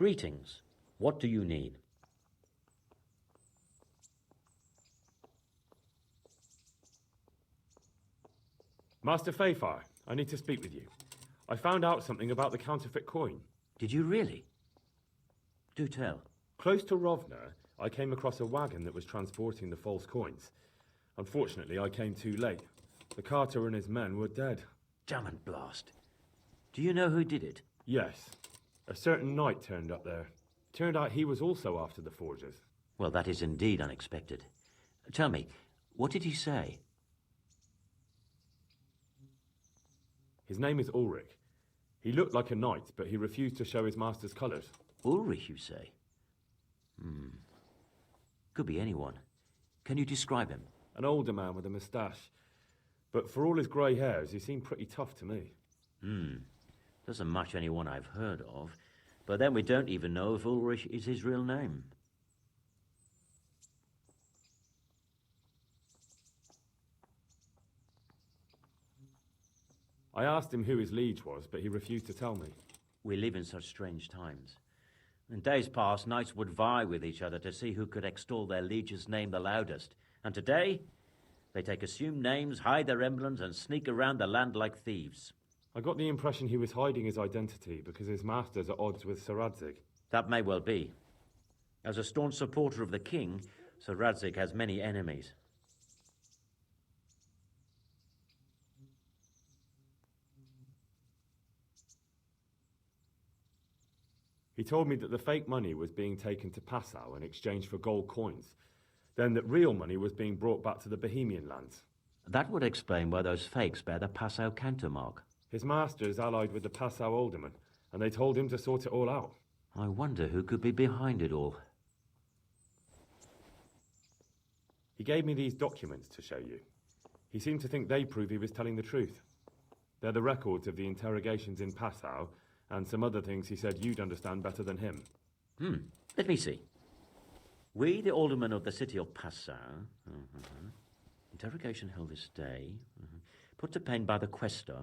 Greetings. What do you need? Master Fayfar, I need to speak with you. I found out something about the counterfeit coin. Did you really? Do tell. Close to Rovna, I came across a wagon that was transporting the false coins. Unfortunately, I came too late. The carter and his men were dead. Damn and blast. Do you know who did it? Yes. A certain knight turned up there. Turned out he was also after the forgers. Well, that is indeed unexpected. Tell me, what did he say? His name is Ulrich. He looked like a knight, but he refused to show his master's colours. Ulrich, you say? Could be anyone. Can you describe him? An older man with a moustache. But for all his grey hairs, he seemed pretty tough to me. Doesn't match anyone I've heard of. But then we don't even know if Ulrich is his real name. I asked him who his liege was, but he refused to tell me. We live in such strange times. In days past, knights would vie with each other to see who could extol their liege's name the loudest. And today, they take assumed names, hide their emblems, and sneak around the land like thieves. I got the impression he was hiding his identity because his master's at odds with Sir Radzig. That may well be. As a staunch supporter of the king, Sir Radzig has many enemies. He told me that the fake money was being taken to Passau in exchange for gold coins, then that real money was being brought back to the Bohemian lands. That would explain why those fakes bear the Passau countermark. His master is allied with the Passau alderman, and they told him to sort it all out. I wonder who could be behind it all. He gave me these documents to show you. He seemed to think they prove he was telling the truth. They're the records of the interrogations in Passau, and some other things he said you'd understand better than him. Let me see. We, the aldermen of the city of Passau, interrogation held this day, put to pen by the questor.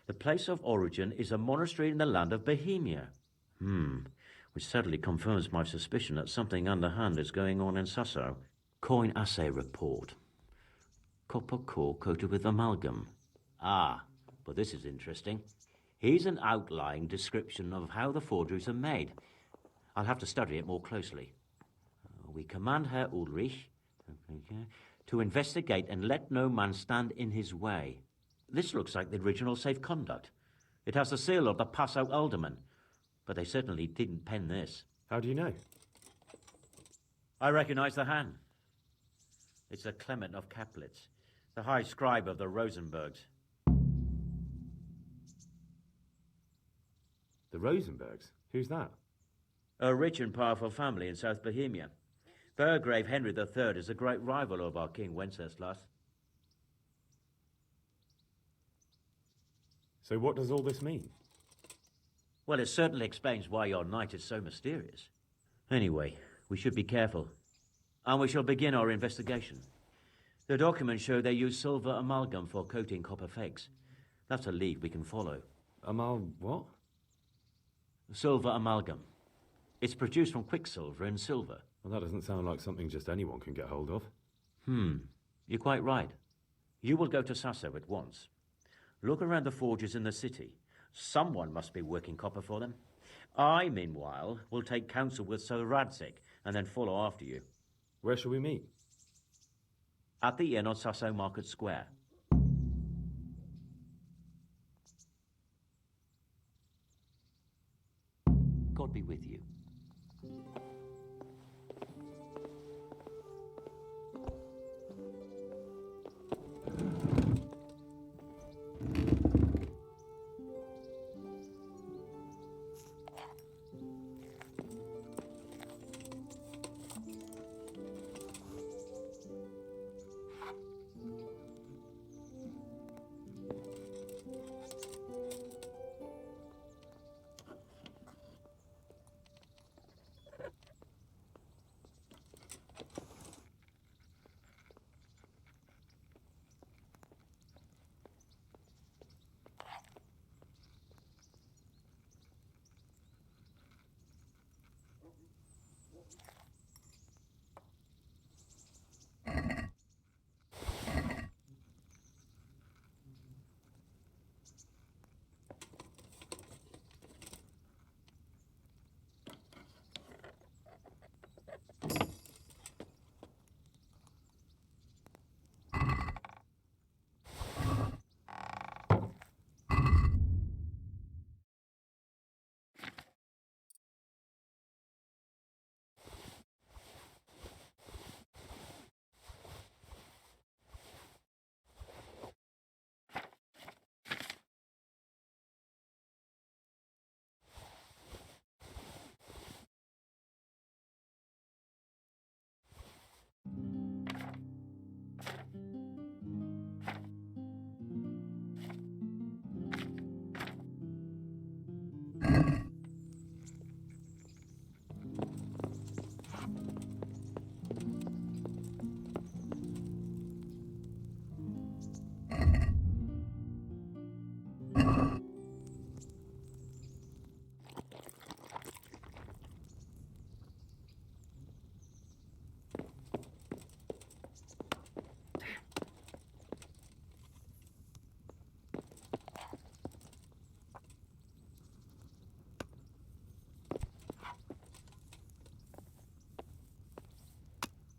The place of origin is a monastery in the land of Bohemia. Which sadly confirms my suspicion that something underhand is going on in Sasso. Coin assay report. Copper core coated with amalgam. Ah, but this is interesting. Here's an outline description of how the forgeries are made. I'll have to study it more closely. We command Herr Ulrich to investigate and let no man stand in his way. This looks like the original safe conduct. It has the seal of the Passau alderman, but they certainly didn't pen this. How do you know? I recognize the hand. It's the Clement of Caplitz, the high scribe of the Rosenbergs. The Rosenbergs? Who's that? A rich and powerful family in South Bohemia. Burgrave Henry III is a great rival of our King Wenceslas. So what does all this mean? Well, it certainly explains why your knight is so mysterious. Anyway, we should be careful. And we shall begin our investigation. The documents show they use silver amalgam for coating copper fakes. That's a lead we can follow. What? Silver amalgam. It's produced from quicksilver and silver. Well, that doesn't sound like something just anyone can get hold of. You're quite right. You will go to Sasso at once. Look around the forges in the city. Someone must be working copper for them. I, meanwhile, will take counsel with Sir Radzig and then follow after you. Where shall we meet? At the inn on Sasso Market Square. God be with you.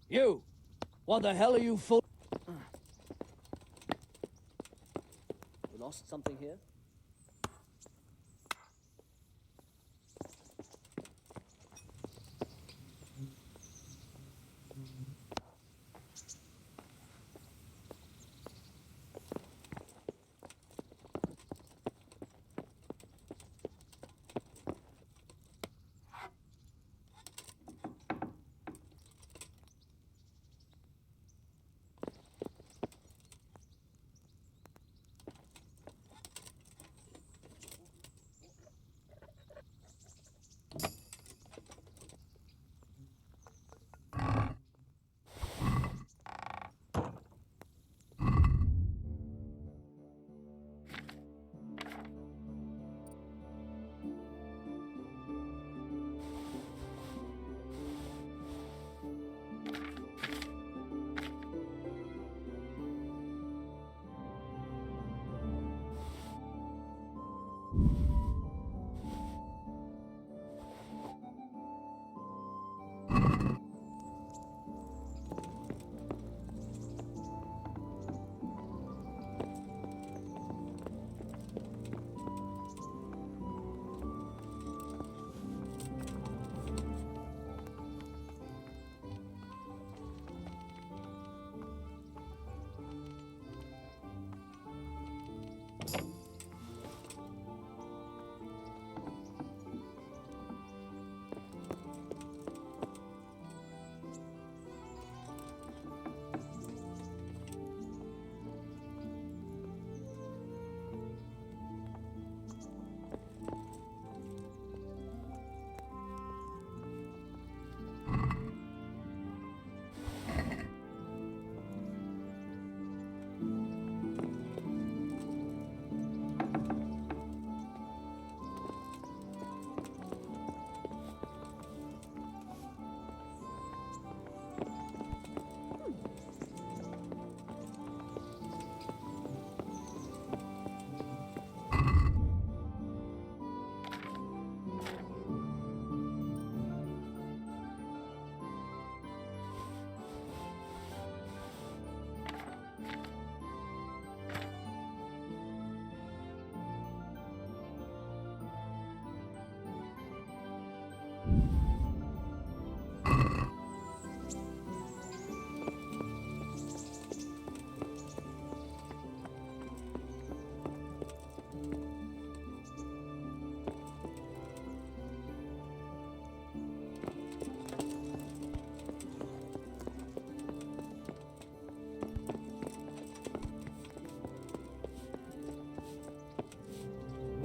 You! What the hell are you for? We lost something here?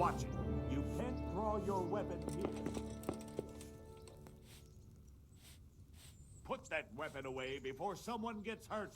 Watch it. You can't draw your weapon here. Put that weapon away before someone gets hurt.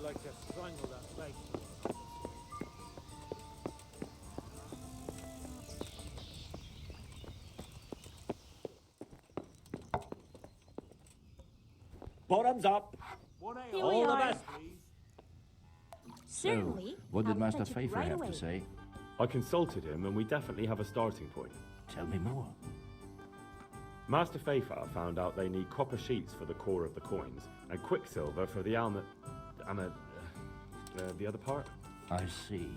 like to strangle that place. Bottoms up. One ale, Here we all the are. best, please. Certainly. What did Have it Master fetched Pfeiffer right have away. to say? I consulted him, and we definitely have a starting point. Tell me more. Master Pfeiffer found out they need copper sheets for the core of the coins, and quicksilver for the the other part? I see.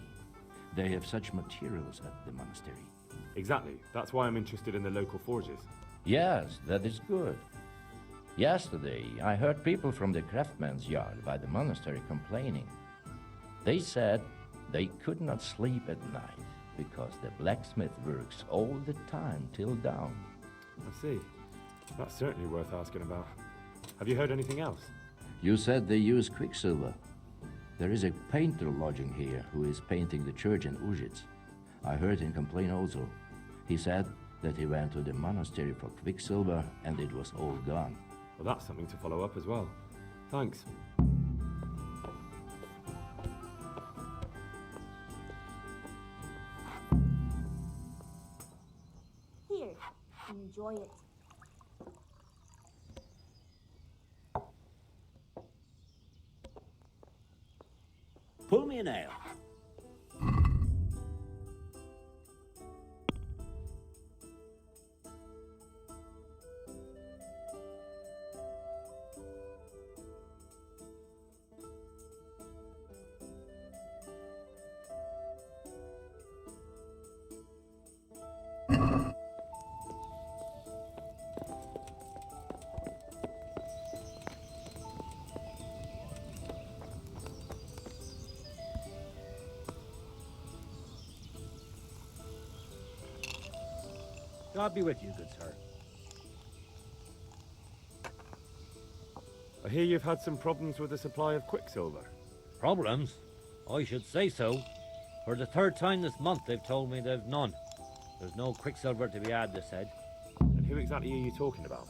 They have such materials at the monastery. Exactly. That's why I'm interested in the local forges. Yes, that is good. Yesterday, I heard people from the craftsman's yard by the monastery complaining. They said they could not sleep at night because the blacksmith works all the time till dawn. I see. That's certainly worth asking about. Have you heard anything else? You said they use quicksilver. There is a painter lodging here who is painting the church in Ujits. I heard him complain also. He said that he went to the monastery for quicksilver and it was all gone. Well, that's something to follow up as well. Thanks. Here, enjoy it. Pull me an ale. God be with you, good sir. I hear you've had some problems with the supply of quicksilver. Problems? I should say so. For the third time this month, they've told me they've none. There's no quicksilver to be had, they said. And who exactly are you talking about?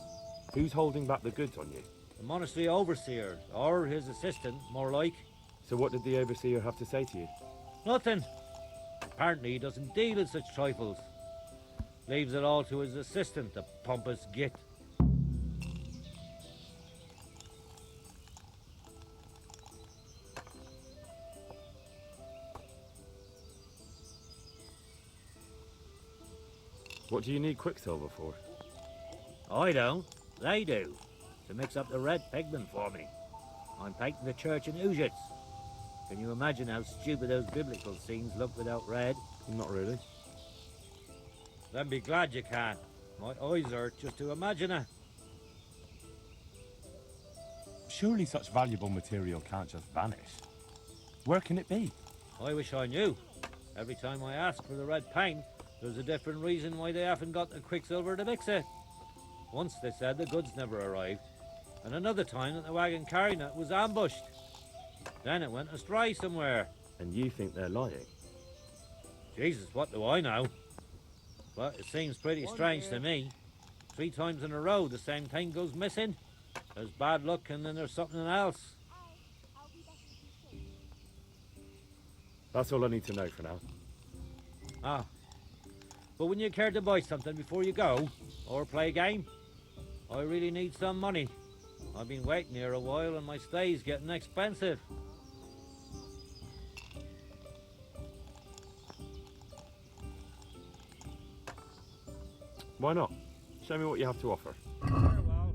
Who's holding back the goods on you? The monastery overseer, or his assistant, more like. So what did the overseer have to say to you? Nothing. Apparently he doesn't deal in such trifles. Leaves it all to his assistant, the pompous git. What do you need quicksilver for? I don't. They do. To mix up the red pigment for me. I'm painting the church in Ujits. Can you imagine how stupid those biblical scenes look without red? Not really. Then be glad you can. My eyes hurt just to imagine it. Surely such valuable material can't just vanish. Where can it be? I wish I knew. Every time I ask for the red paint, there's a different reason why they haven't got the quicksilver to mix it. Once they said the goods never arrived, and another time that the wagon carrying it was ambushed. Then it went astray somewhere. And you think they're lying? Jesus, what do I know? But it seems pretty strange to me. 3 times in a row the same thing goes missing. There's bad luck and then there's something else. That's all I need to know for now. Ah. But when you care to buy something before you go, or play a game, I really need some money. I've been waiting here a while and my stay's getting expensive. Why not? Show me what you have to offer. Very well.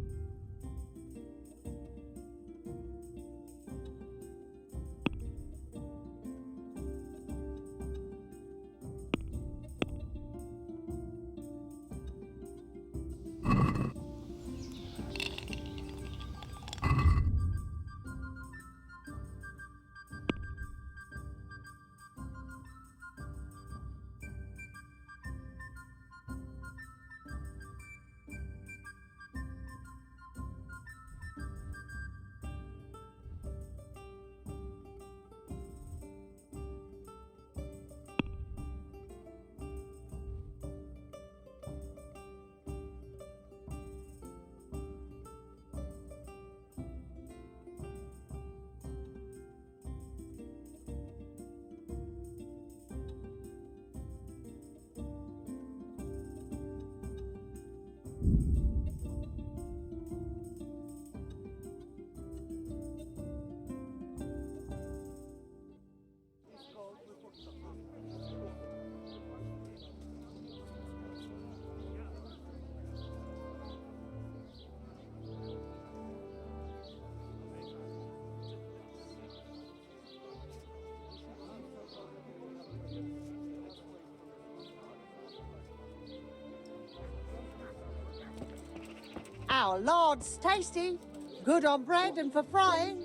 Our lard's tasty. Good on bread and for frying.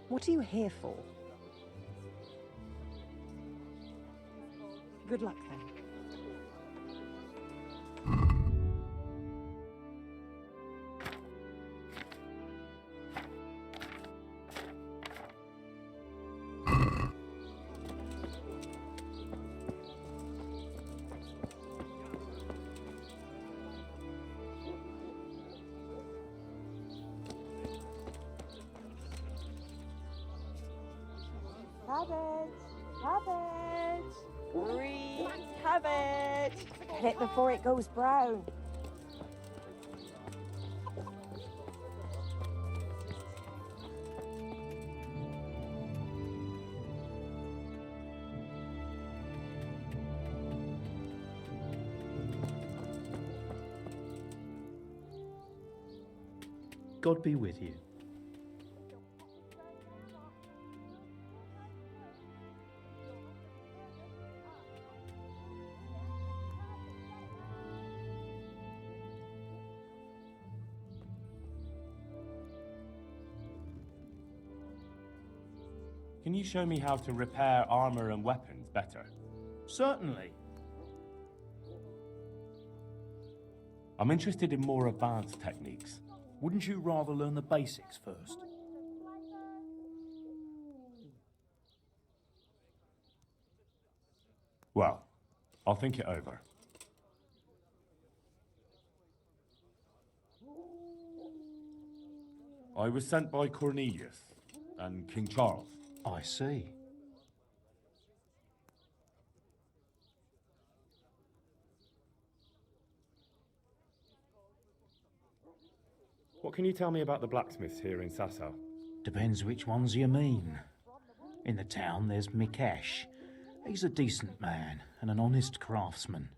What are you here for? Good luck then. Cabbage! Cabbage! Green cabbage! Get it before it goes brown. God be with you. Can you show me how to repair armor and weapons better? Certainly. I'm interested in more advanced techniques. Wouldn't you rather learn the basics first? Well, I'll think it over. I was sent by Cornelius and King Charles. I see. What can you tell me about the blacksmiths here in Sasau? Depends which ones you mean. In the town, there's Mikesh. He's a decent man and an honest craftsman.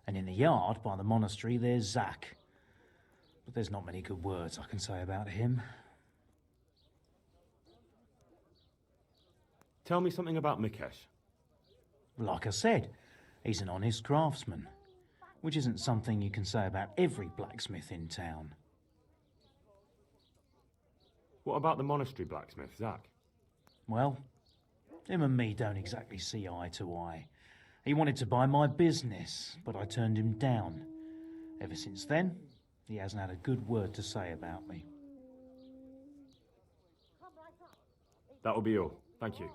And in the yard by the monastery, there's Zach. But there's not many good words I can say about him. Tell me something about Mikesh. Like I said, he's an honest craftsman, which isn't something you can say about every blacksmith in town. What about the monastery blacksmith, Zach? Well, him and me don't exactly see eye to eye. He wanted to buy my business, but I turned him down. Ever since then, he hasn't had a good word to say about me. That'll be all. Thank you.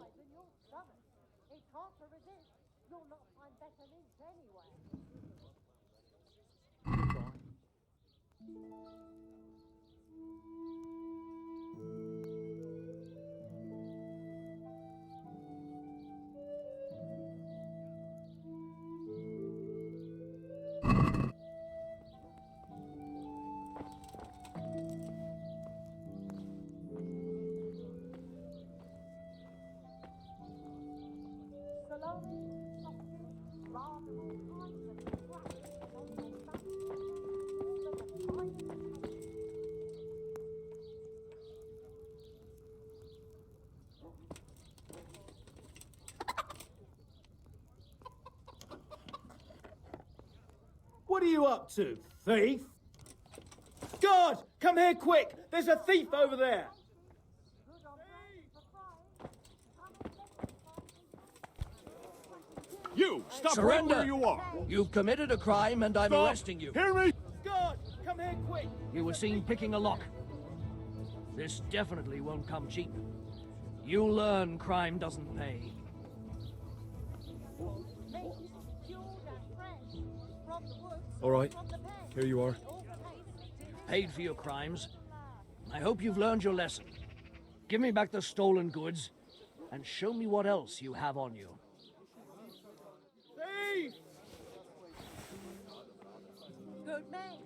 What are you up to, thief? Guard, come here quick! There's a thief over there! You, stop Surrender. right where you are! You've committed a crime and I'm Stop. arresting you. Hear me? Guard, come here quick! You were seen picking a lock. This definitely won't come cheap. You'll learn crime doesn't pay. All right, here you are. Paid for your crimes. I hope you've learned your lesson. Give me back the stolen goods, and show me what else you have on you. Thief! Good man.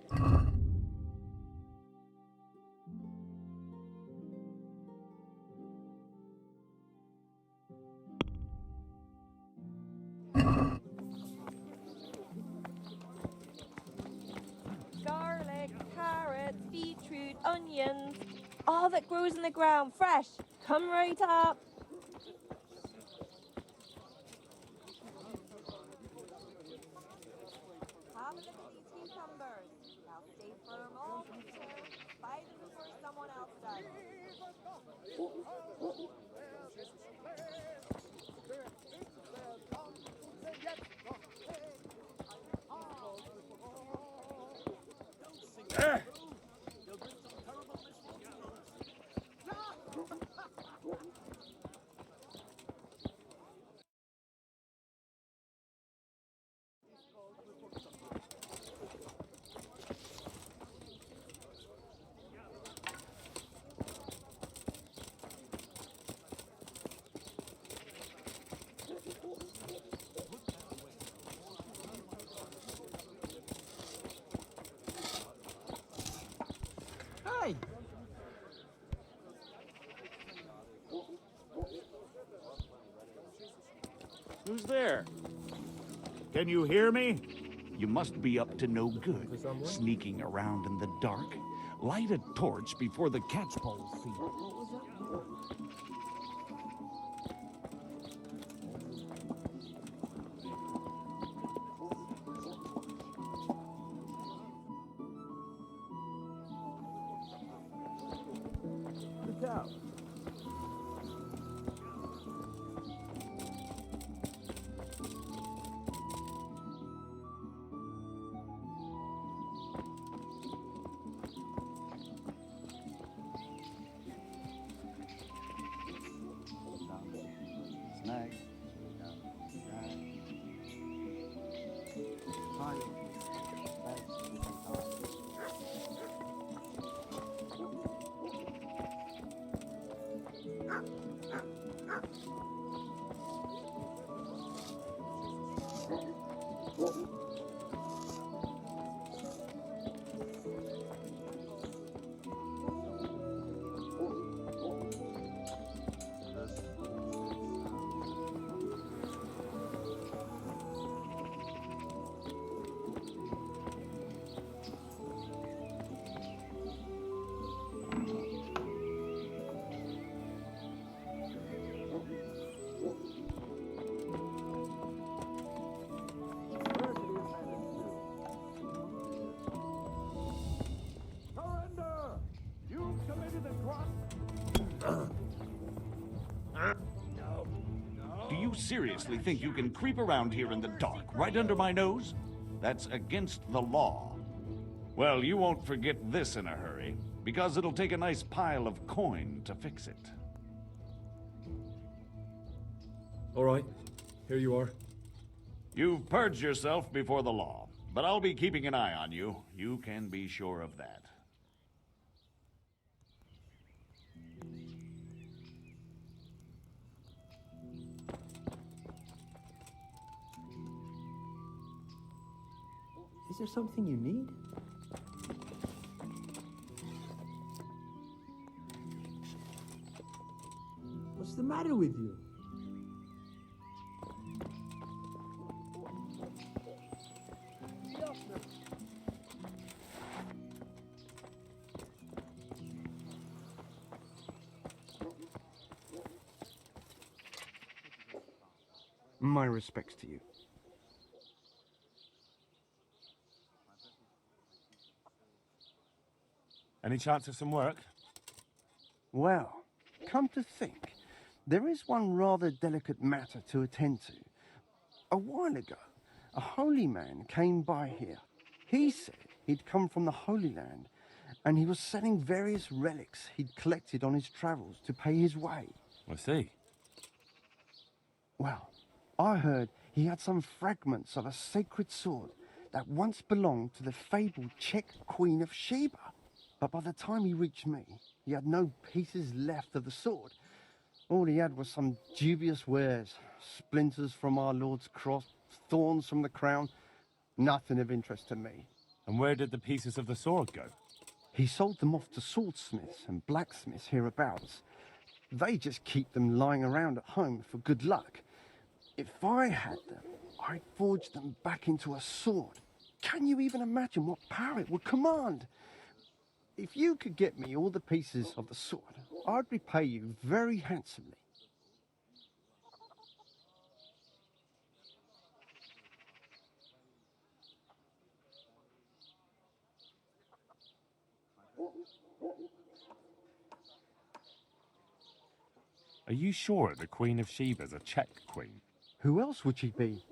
Garlic, carrots, beetroot, onions. All that grows in the ground, fresh. Come right up. Have a look at these cucumbers. They'll stay for Who's there? Can you hear me? You must be up to no good, sneaking around in the dark. Light a torch before the catchpole see you. Look out. Snag. Do you seriously think you can creep around here in the dark, right under my nose? That's against the law. Well, you won't forget this in a hurry, because it'll take a nice pile of coin to fix it. All right, here you are. You've purged yourself before the law, but I'll be keeping an eye on you. You can be sure of that. Is there something you need? What's the matter with you? My respects to you. Any chance of some work? Well, come to think, there is one rather delicate matter to attend to. A while ago, a holy man came by here. He said he'd come from the Holy Land, and he was selling various relics he'd collected on his travels to pay his way. I see. Well, I heard he had some fragments of a sacred sword that once belonged to the fabled Czech Queen of Sheba. But by the time he reached me, he had no pieces left of the sword. All he had was some dubious wares, splinters from our Lord's cross, thorns from the crown, nothing of interest to me. And where did the pieces of the sword go? He sold them off to swordsmiths and blacksmiths hereabouts. They just keep them lying around at home for good luck. If I had them, I'd forge them back into a sword. Can you even imagine what power it would command? If you could get me all the pieces of the sword, I'd repay you very handsomely. Are you sure the Queen of Sheba's a Czech queen? Who else would she be?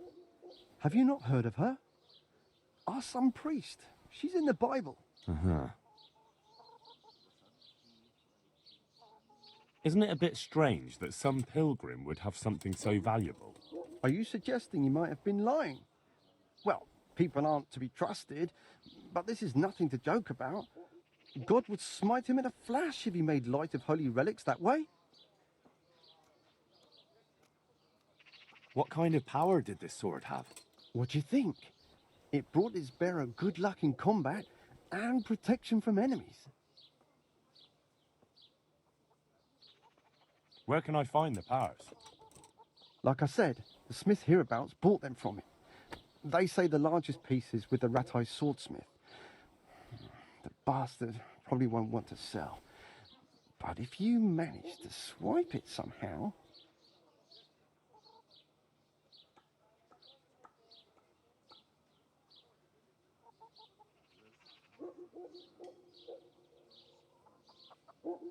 Have you not heard of her? Our son priest. She's in the Bible. Uh-huh. Isn't it a bit strange that some pilgrim would have something so valuable? Are you suggesting he might have been lying? Well, people aren't to be trusted, but this is nothing to joke about. God would smite him in a flash if he made light of holy relics that way. What kind of power did this sword have? What do you think? It brought its bearer good luck in combat and protection from enemies. Where can I find the powers? Like I said, The smith hereabouts bought them from him. They say the largest piece is with the Ratai swordsmith. The bastard probably won't want to sell. But if you manage to swipe it somehow...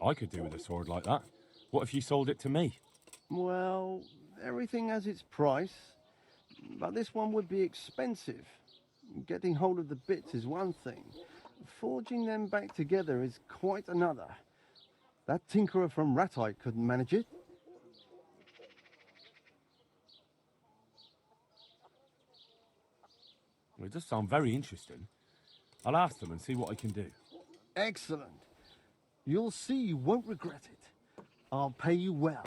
I could do with a sword like that. What if you sold it to me? Well, everything has its price, but this one would be expensive. Getting hold of the bits is one thing. Forging them back together is quite another. That tinkerer from Ratai couldn't manage it. Well, it does sound very interesting. I'll ask them and see what I can do. Excellent. You'll see you won't regret it. I'll pay you well.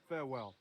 Farewell.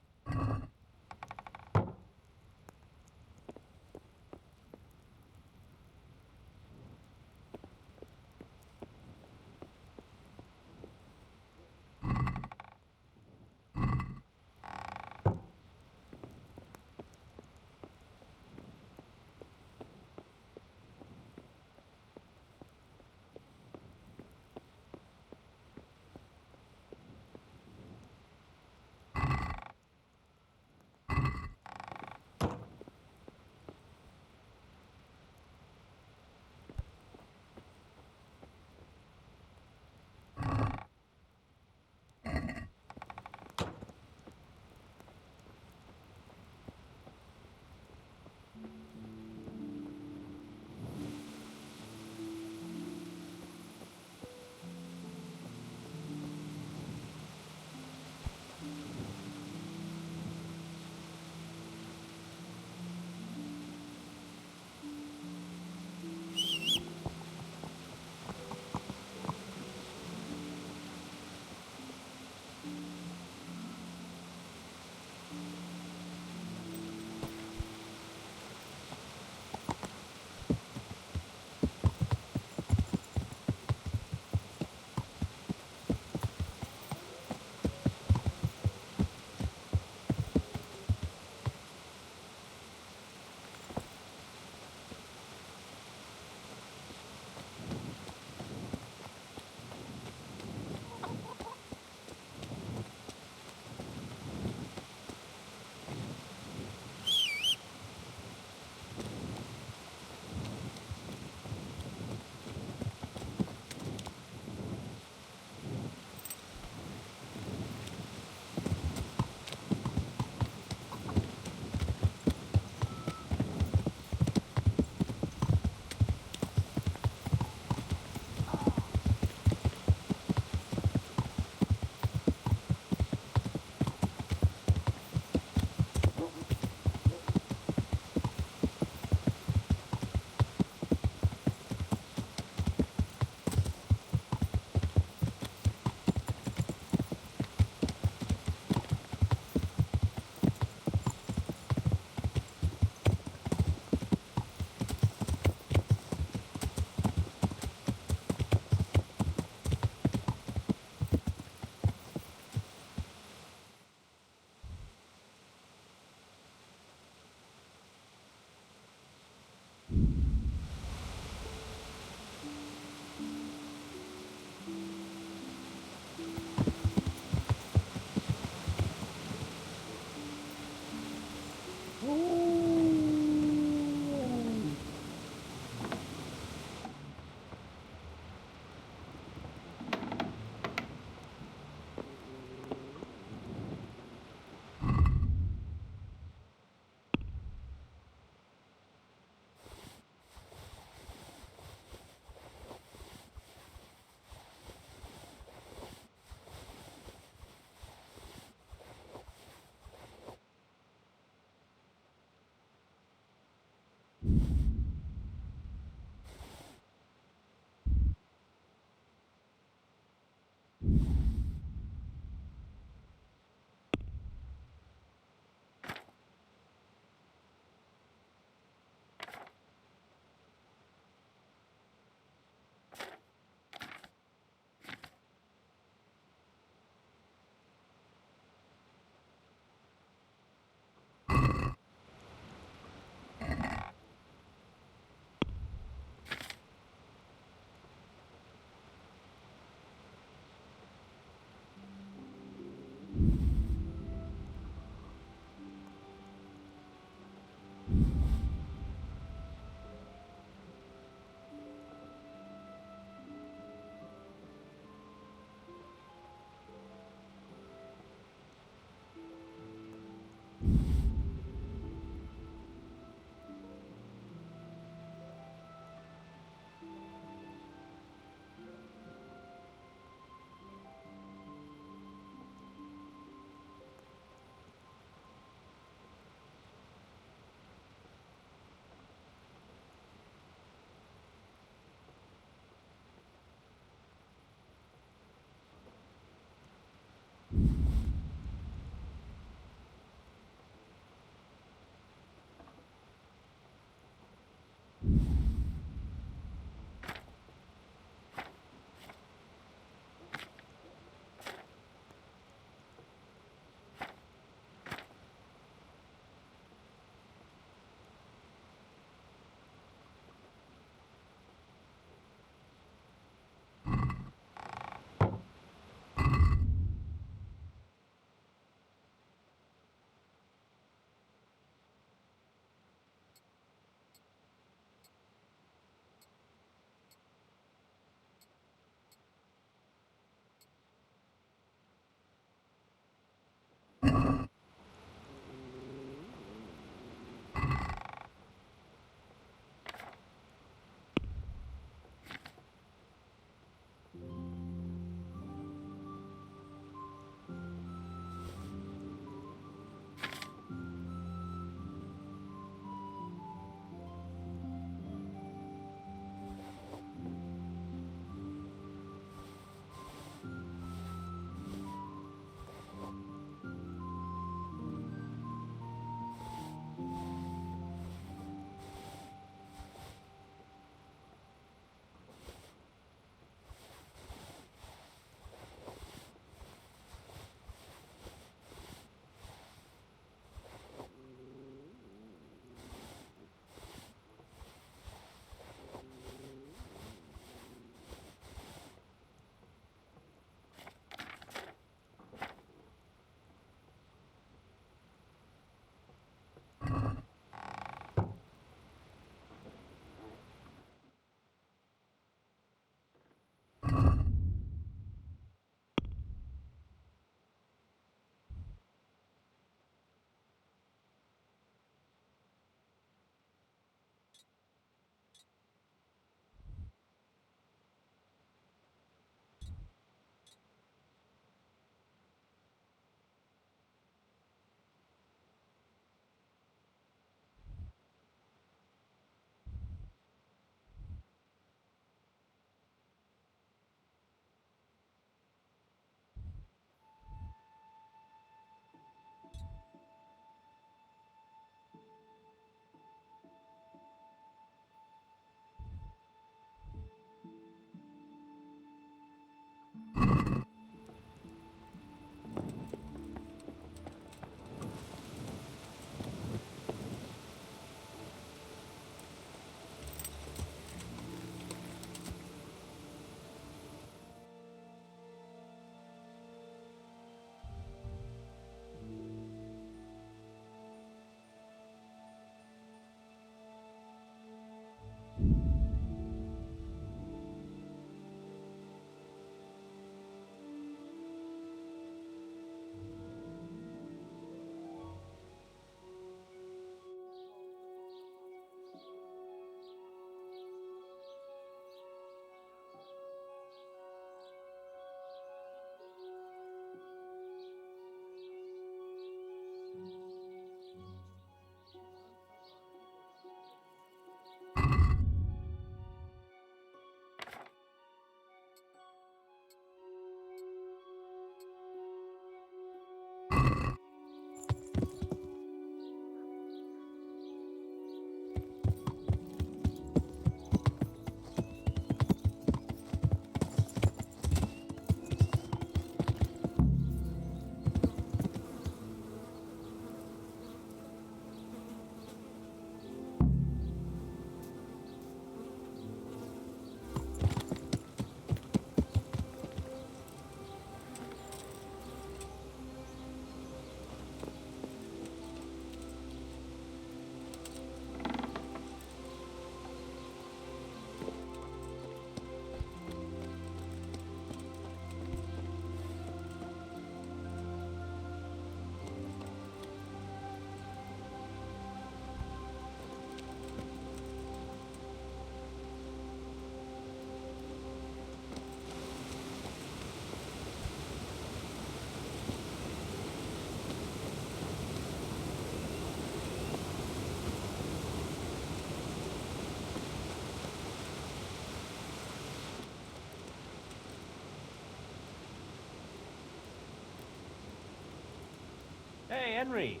Hey, Henry.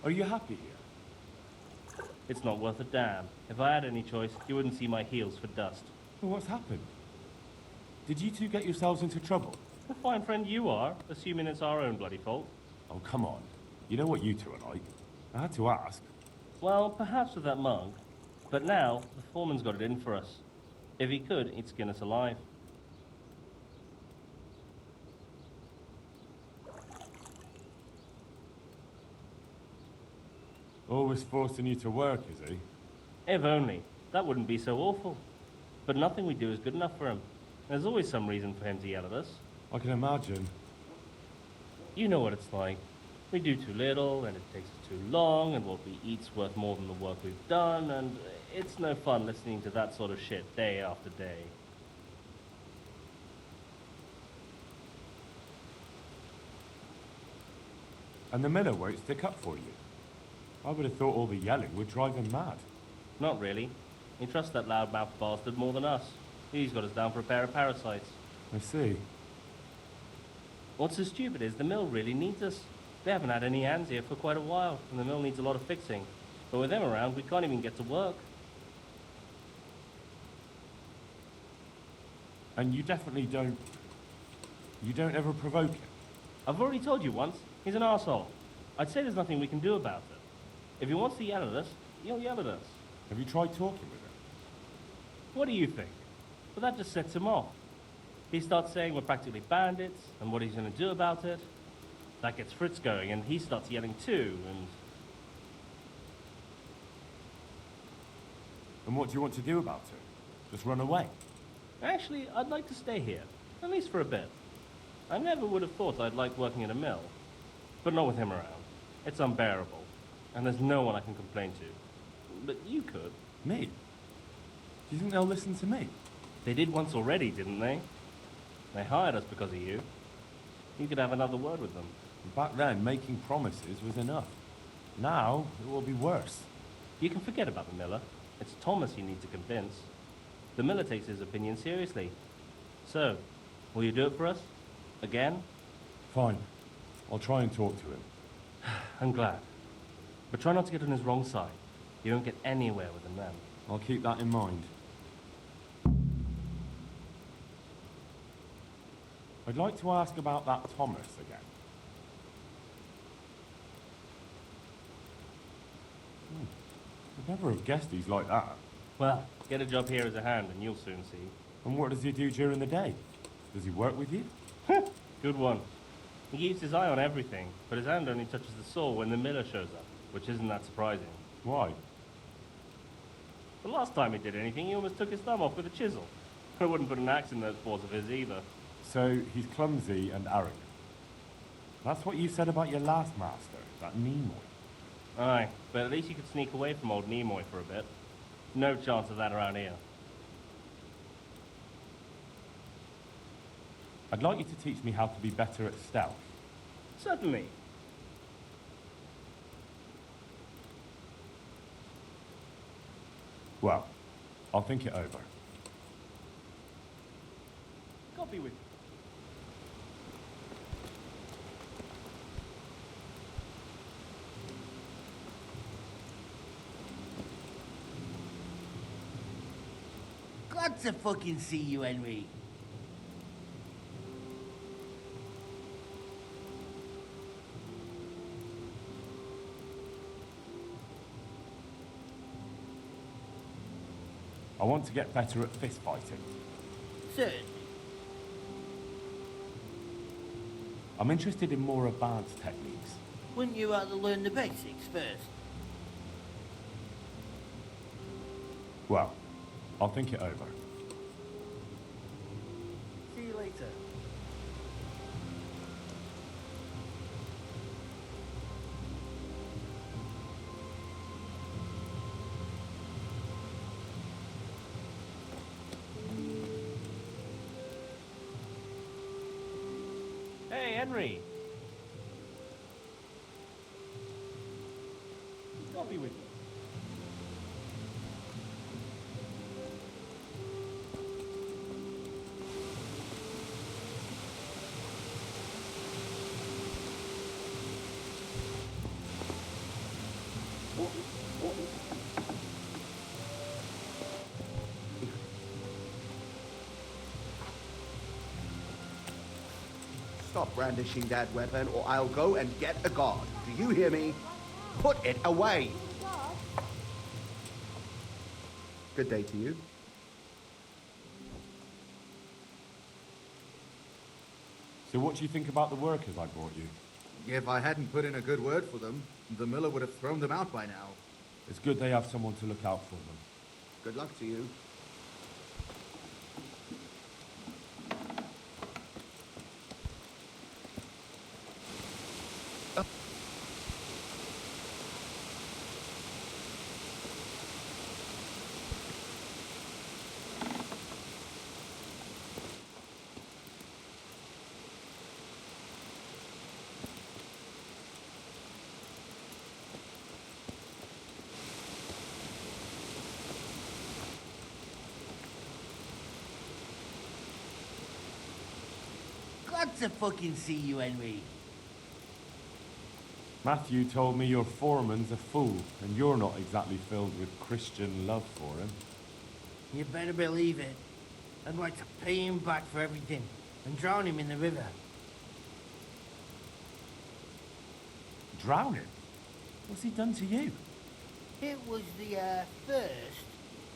Are you happy here? It's not worth a damn. If I had any choice, you wouldn't see my heels for dust. Well, what's happened? Did you two get yourselves into trouble? A fine friend you are, assuming it's our own bloody fault. Oh, come on. You know what you two are like. I had to ask. Well, perhaps with that mug. But now, the foreman's got it in for us. If he could, he'd skin us alive. Always forcing you to work, is he? If only. That wouldn't be so awful. But nothing we do is good enough for him. There's always some reason for him to yell at us. I can imagine. You know what it's like. We do too little, and it takes us too long, and what we eat's worth more than the work we've done, and it's no fun listening to that sort of shit day after day. And the miller won't stick up for you. I would have thought all the yelling would drive him mad. Not really. He trusts that loudmouth bastard more than us. He's got us down for a pair of parasites. I see. What's so stupid is the mill really needs us. They haven't had any hands here for quite a while, and the mill needs a lot of fixing. But with them around, we can't even get to work. And you definitely don't... You don't ever provoke him? I've already told you once, he's an arsehole. I'd say there's nothing we can do about it. If he wants to yell at us, he'll yell at us. Have you tried talking with him? What do you think? Well, that just sets him off. He starts saying we're practically bandits, and what he's going to do about it. That gets Fritz going, and he starts yelling too, and... And what do you want to do about it? Just run away? Actually, I'd like to stay here, at least for a bit. I never would have thought I'd like working at a mill. But not with him around. It's unbearable, and there's no one I can complain to. But you could. Me? Do you think they'll listen to me? They did once already, didn't they? They hired us because of you. You could have another word with them. Back then, making promises was enough. Now, it will be worse. You can forget about the miller. It's Thomas you need to convince. The miller takes his opinion seriously. So, will you do it for us? Again? Fine. I'll try and talk to him. I'm glad. But try not to get on his wrong side. You won't get anywhere with him then. I'll keep that in mind. I'd like to ask about that Thomas again. I'd never have guessed he's like that. Well, get a job here as a hand and you'll soon see. And what does he do during the day? Does he work with you? Good one. He keeps his eye on everything, but his hand only touches the saw when the miller shows up, which isn't that surprising. Why? The last time he did anything, he almost took his thumb off with a chisel. I wouldn't put an axe in those paws of his either. So he's clumsy and arrogant. That's what you said about your last master, that Nimoy. Aye, but at least you could sneak away from old Nimoy for a bit. No chance of that around here. I'd like you to teach me how to be better at stealth. Certainly. Well, I'll think it over. Copy with you. Glad to fucking see you, Henry. I want to get better at fist fighting. Certainly. I'm interested in more advanced techniques. Wouldn't you rather learn the basics first? Well, I'll think it over. See you later. Hey, Henry. Coffee with you. Stop brandishing that weapon or I'll go and get a guard. Do you hear me? Put it away! Good day to you. So what do you think about the workers I brought you? If I hadn't put in a good word for them, the miller would have thrown them out by now. It's good they have someone to look out for them. Good luck to you. Glad to fucking see you, Henry. Matthew told me your foreman's a fool, and you're not exactly filled with Christian love for him. You better believe it. I'd like to pay him back for everything and drown him in the river. Drown him? What's he done to you? It was the first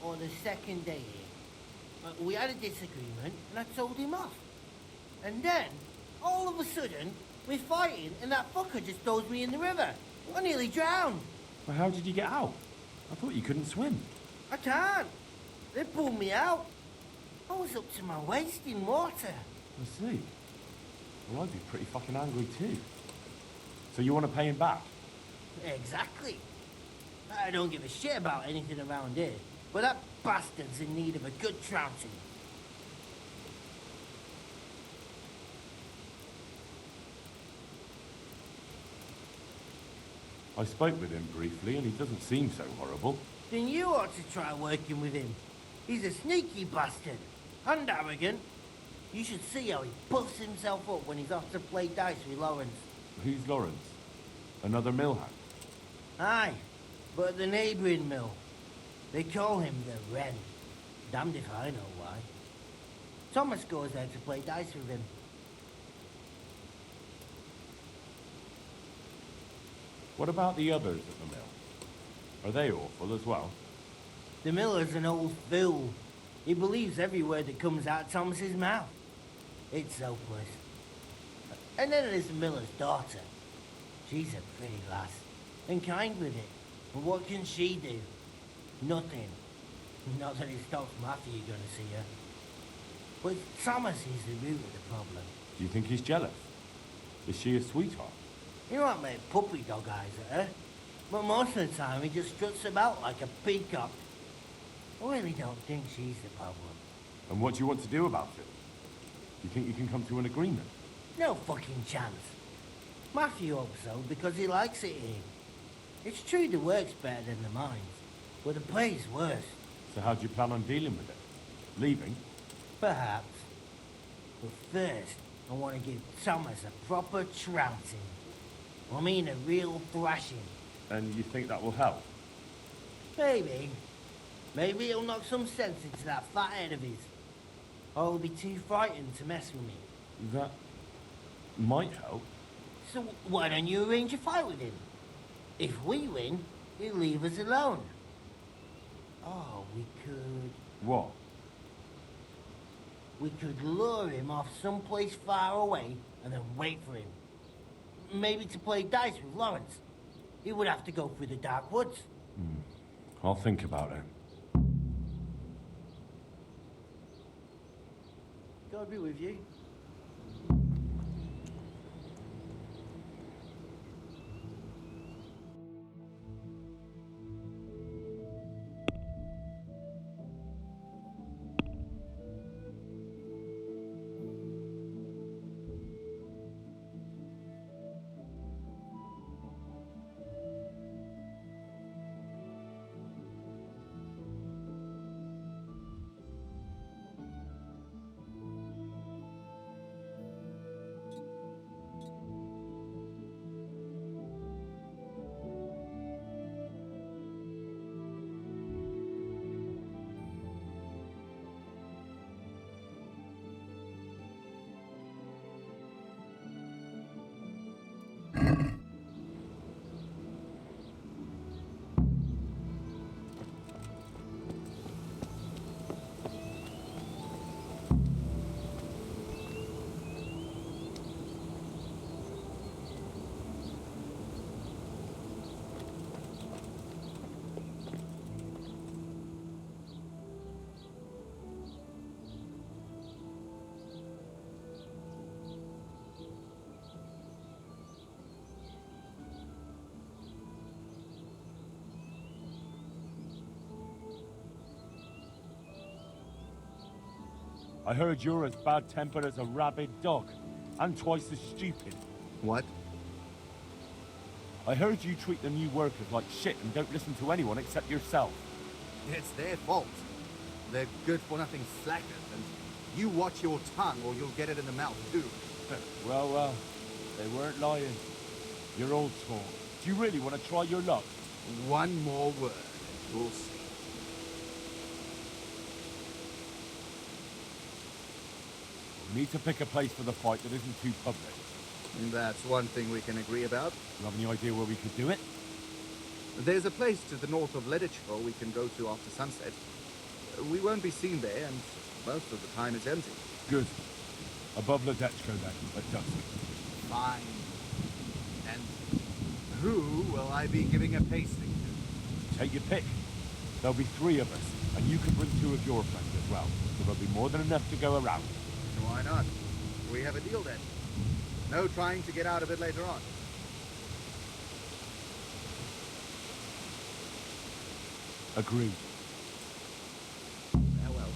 or the second day here. We had a disagreement and I told him off. And then, all of a sudden, we're fighting and that fucker just throws me in the river. I nearly drowned. Well, how did you get out? I thought you couldn't swim. I can't. They pulled me out. I was up to my waist in water. I see. Well, I'd be pretty fucking angry too. So you want to pay him back? Exactly. I don't give a shit about anything around here, but that bastard's in need of a good trouncing. I spoke with him briefly, and he doesn't seem so horrible. Then you ought to try working with him. He's a sneaky bastard and arrogant. You should see how he puffs himself up when he's off to play dice with Lawrence. Who's Lawrence? Another mill hand? Aye, but at the neighbouring mill. They call him the Wren. Damned if I know why. Thomas goes there to play dice with him. What about the others at the mill? Are they awful as well? The miller's an old fool. He believes every word that comes out of Thomas's mouth. It's hopeless. And then there's the miller's daughter. She's a pretty lass, and kind with it. But what can she do? Nothing. Not that it stops Matthew going to see her. But Thomas is the root of the problem. Do you think he's jealous? Is she a sweetheart? He might make puppy dog eyes at her, but most of the time he just struts about like a peacock. I really don't think she's the problem. And what do you want to do about it? You think you can come to an agreement? No fucking chance. Matthew hopes so because he likes it here. It's true the work's better than the mines, but the play's worse. So how do you plan on dealing with it? Leaving? Perhaps. But first, I want to give Thomas a proper trouncing. I mean a real thrashing. And you think that will help? Maybe. Maybe he'll knock some sense into that fat head of his. Or he'll be too frightened to mess with me. That might help. So why don't you arrange a fight with him? If we win, he'll leave us alone. Oh, we could... What? We could lure him off someplace far away and then wait for him. Maybe to play dice with Lawrence. He would have to go through the dark woods. I'll think about it. God be with you. I heard you're as bad-tempered as a rabid dog, and twice as stupid. What? I heard you treat the new workers like shit and don't listen to anyone except yourself. It's their fault. They're good-for-nothing slackers, and you watch your tongue or you'll get it in the mouth, too. Well, they weren't lying. You're old school. Do you really want to try your luck? One more word, and you'll see. We need to pick a place for the fight that isn't too public. That's one thing we can agree about. You have any idea where we could do it? There's a place to the north of Leditchville we can go to after sunset. We won't be seen there, and most of the time it's empty. Good. Above Ledetchko then, at dusk. Fine. And who will I be giving a pasting to? Take your pick. There'll be 3 of us, and you can bring 2 of your friends as well, so there'll be more than enough to go around. Why not? We have a deal then. No trying to get out of it later on. Agreed. Farewell.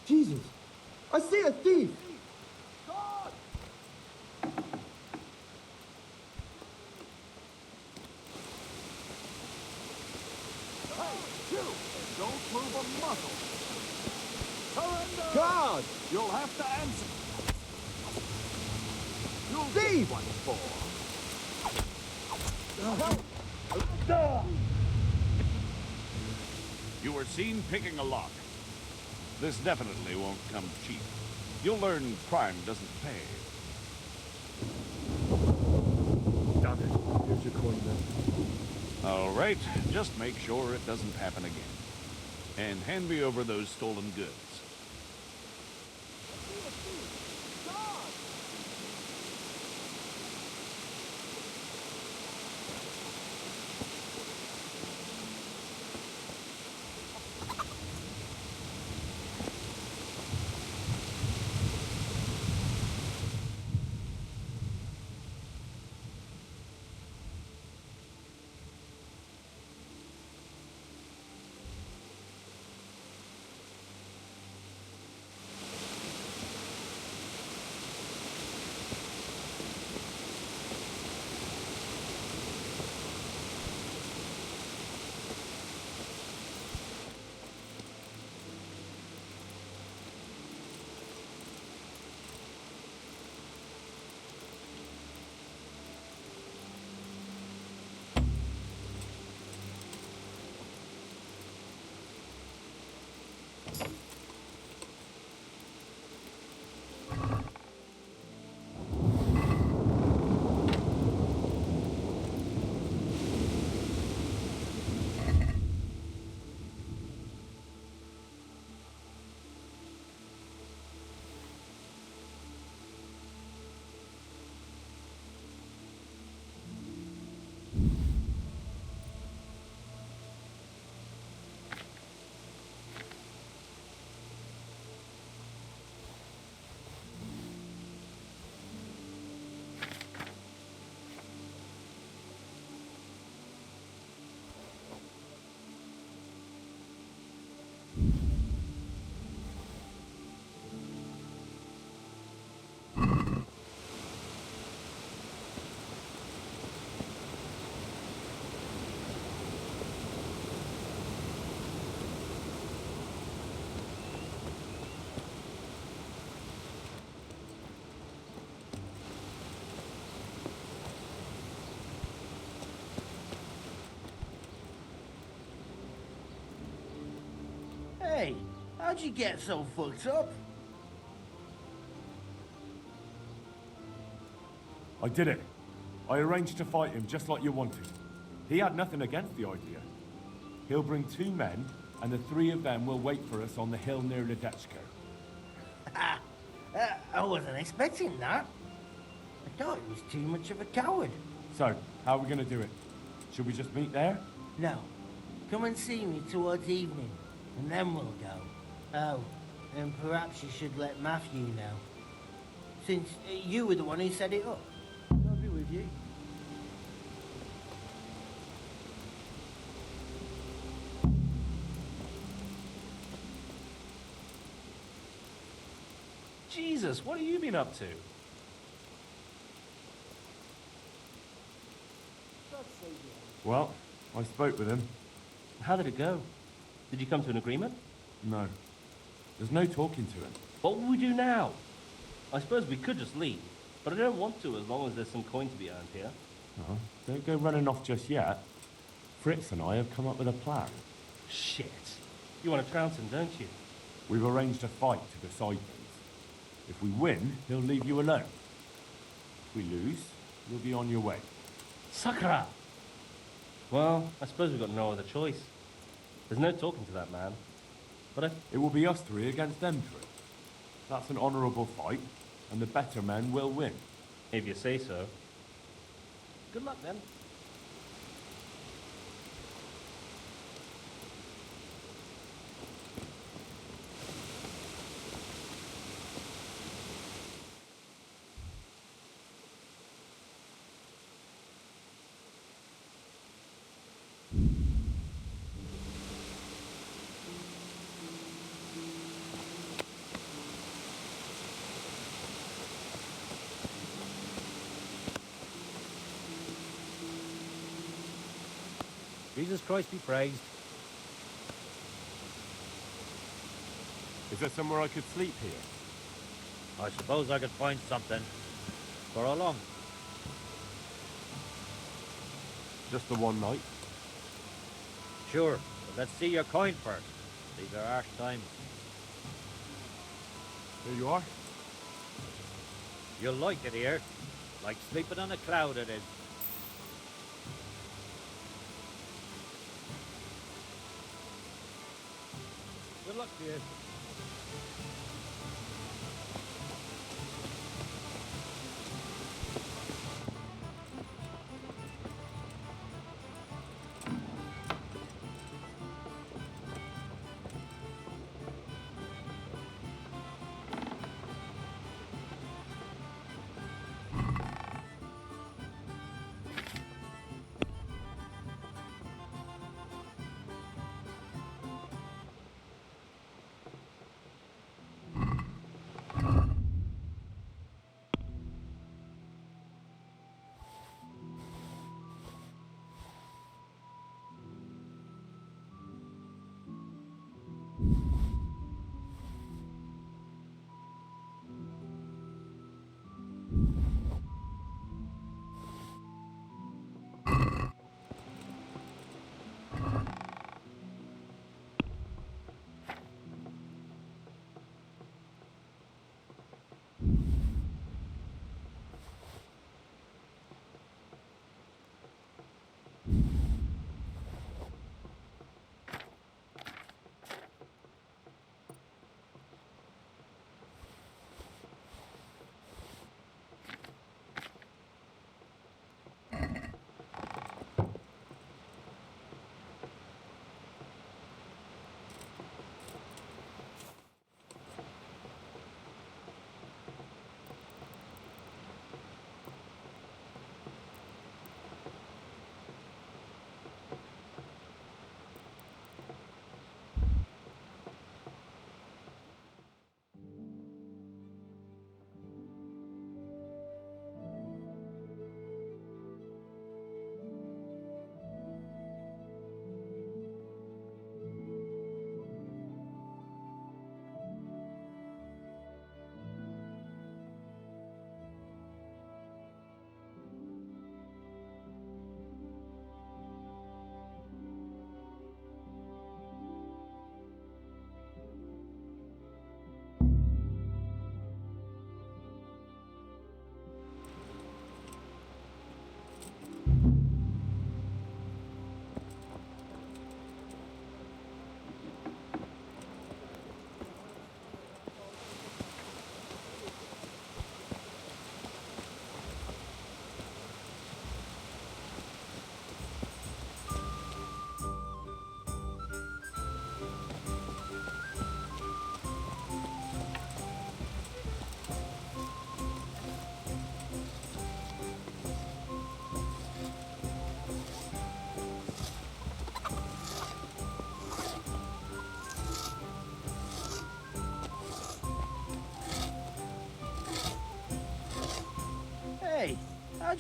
Jesus! I see a thief! Don't move a muscle. Surrender! God! You'll have to answer. You'll Thief! get what for. You were seen picking a lock. This definitely won't come cheap. You'll learn crime doesn't pay. Damn it. Here's your coin then. All right, just make sure it doesn't happen again. And hand me over those stolen goods. Hey, how'd you get so fucked up? I did it. I arranged to fight him just like you wanted. He had nothing against the idea. He'll bring 2 men, and the 3 of them will wait for us on the hill near Ledechko. I wasn't expecting that. I thought he was too much of a coward. So, how are we going to do it? Should we just meet there? No. Come and see me towards evening, and then we'll go. Oh, and perhaps you should let Matthew know. Since you were the one who set it up. I'll be with you. Jesus, what have you been up to? Well, I spoke with him. How did it go? Did you come to an agreement? No. There's no talking to him. What will we do now? I suppose we could just leave, but I don't want to as long as there's some coin to be earned here. Oh, don't go running off just yet. Fritz and I have come up with a plan. Shit. You want to trounce him, don't you? We've arranged a fight to decide things. If we win, he'll leave you alone. If we lose, you'll be on your way. Sakra! Well, I suppose we've got no other choice. There's no talking to that man. But it will be us 3 against them 3. That's an honourable fight, and the better men will win. If you say so. Good luck, then. Jesus Christ be praised. Is there somewhere I could sleep here? I suppose I could find something. For how long? Just the one night? Sure, but let's see your coin first. These are harsh times. Here you are. You'll like it here. Like sleeping on a cloud it is. Good luck to you.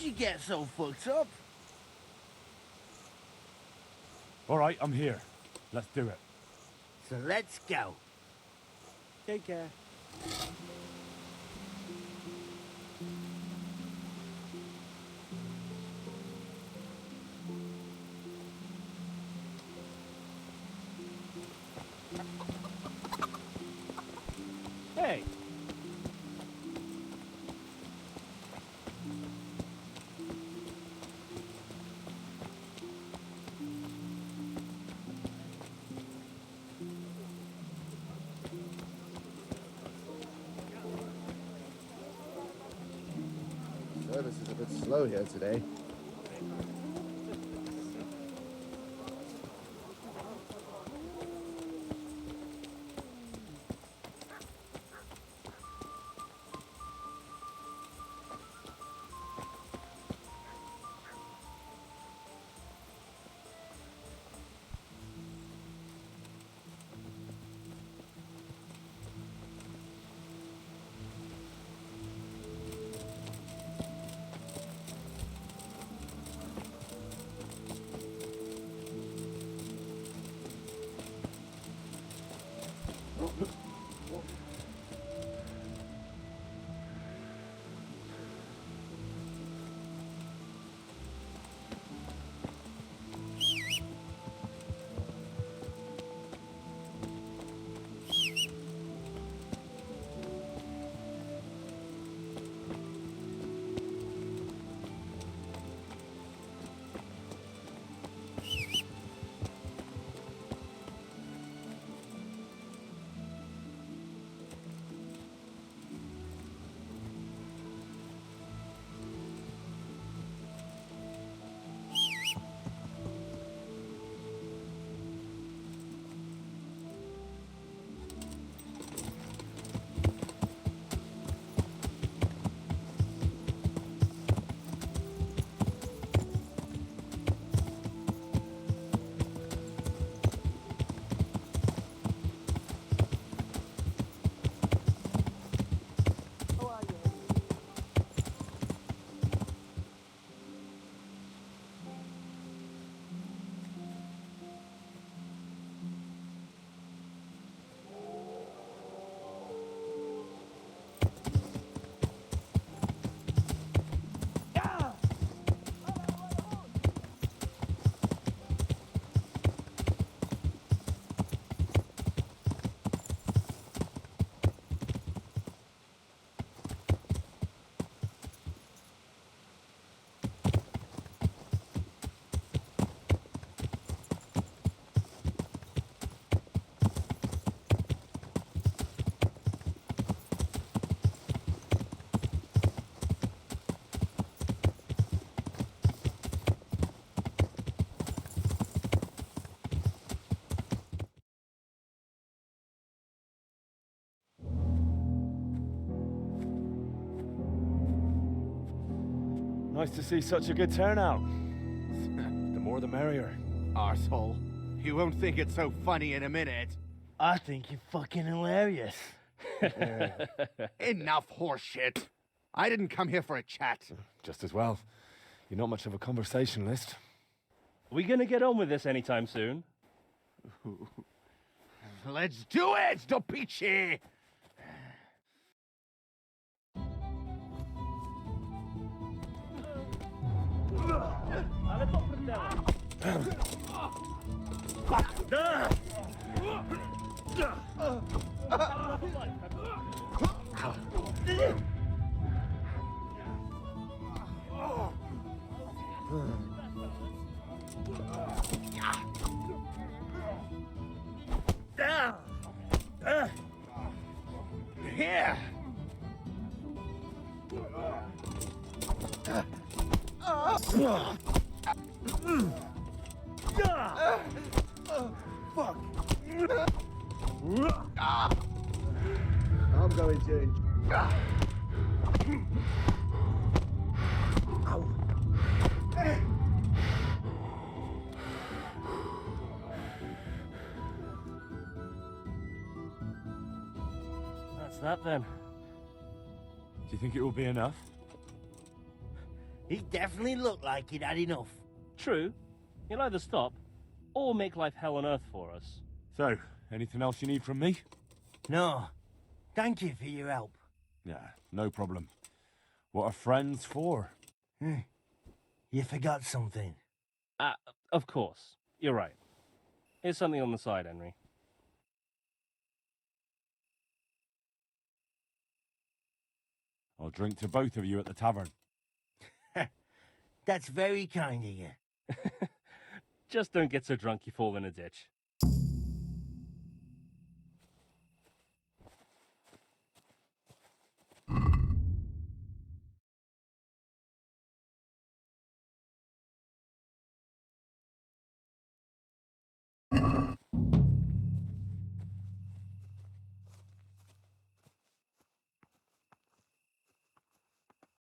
How'd you get so fucked up? All right, I'm here. Let's do it. So let's go. Take care. Hey. Service is a bit slow here today. Nice to see such a good turnout. The more the merrier. Arsehole. You won't think it's so funny in a minute. I think you're fucking hilarious. Enough horseshit. I didn't come here for a chat. Just as well. You're not much of a conversationalist. Are we gonna get on with this anytime soon? Let's do it, Dopici! Here! Fuck! I'm going to. Ow! That's that then. Do you think it will be enough? He definitely looked like he'd had enough. True. He'll either stop, or make life hell on earth for us. So, anything else you need from me? No. Thank you for your help. Yeah, no problem. What are friends for? You forgot something. Of course. You're right. Here's something on the side, Henry. I'll drink to both of you at the tavern. That's very kind of you. Just don't get so drunk you fall in a ditch.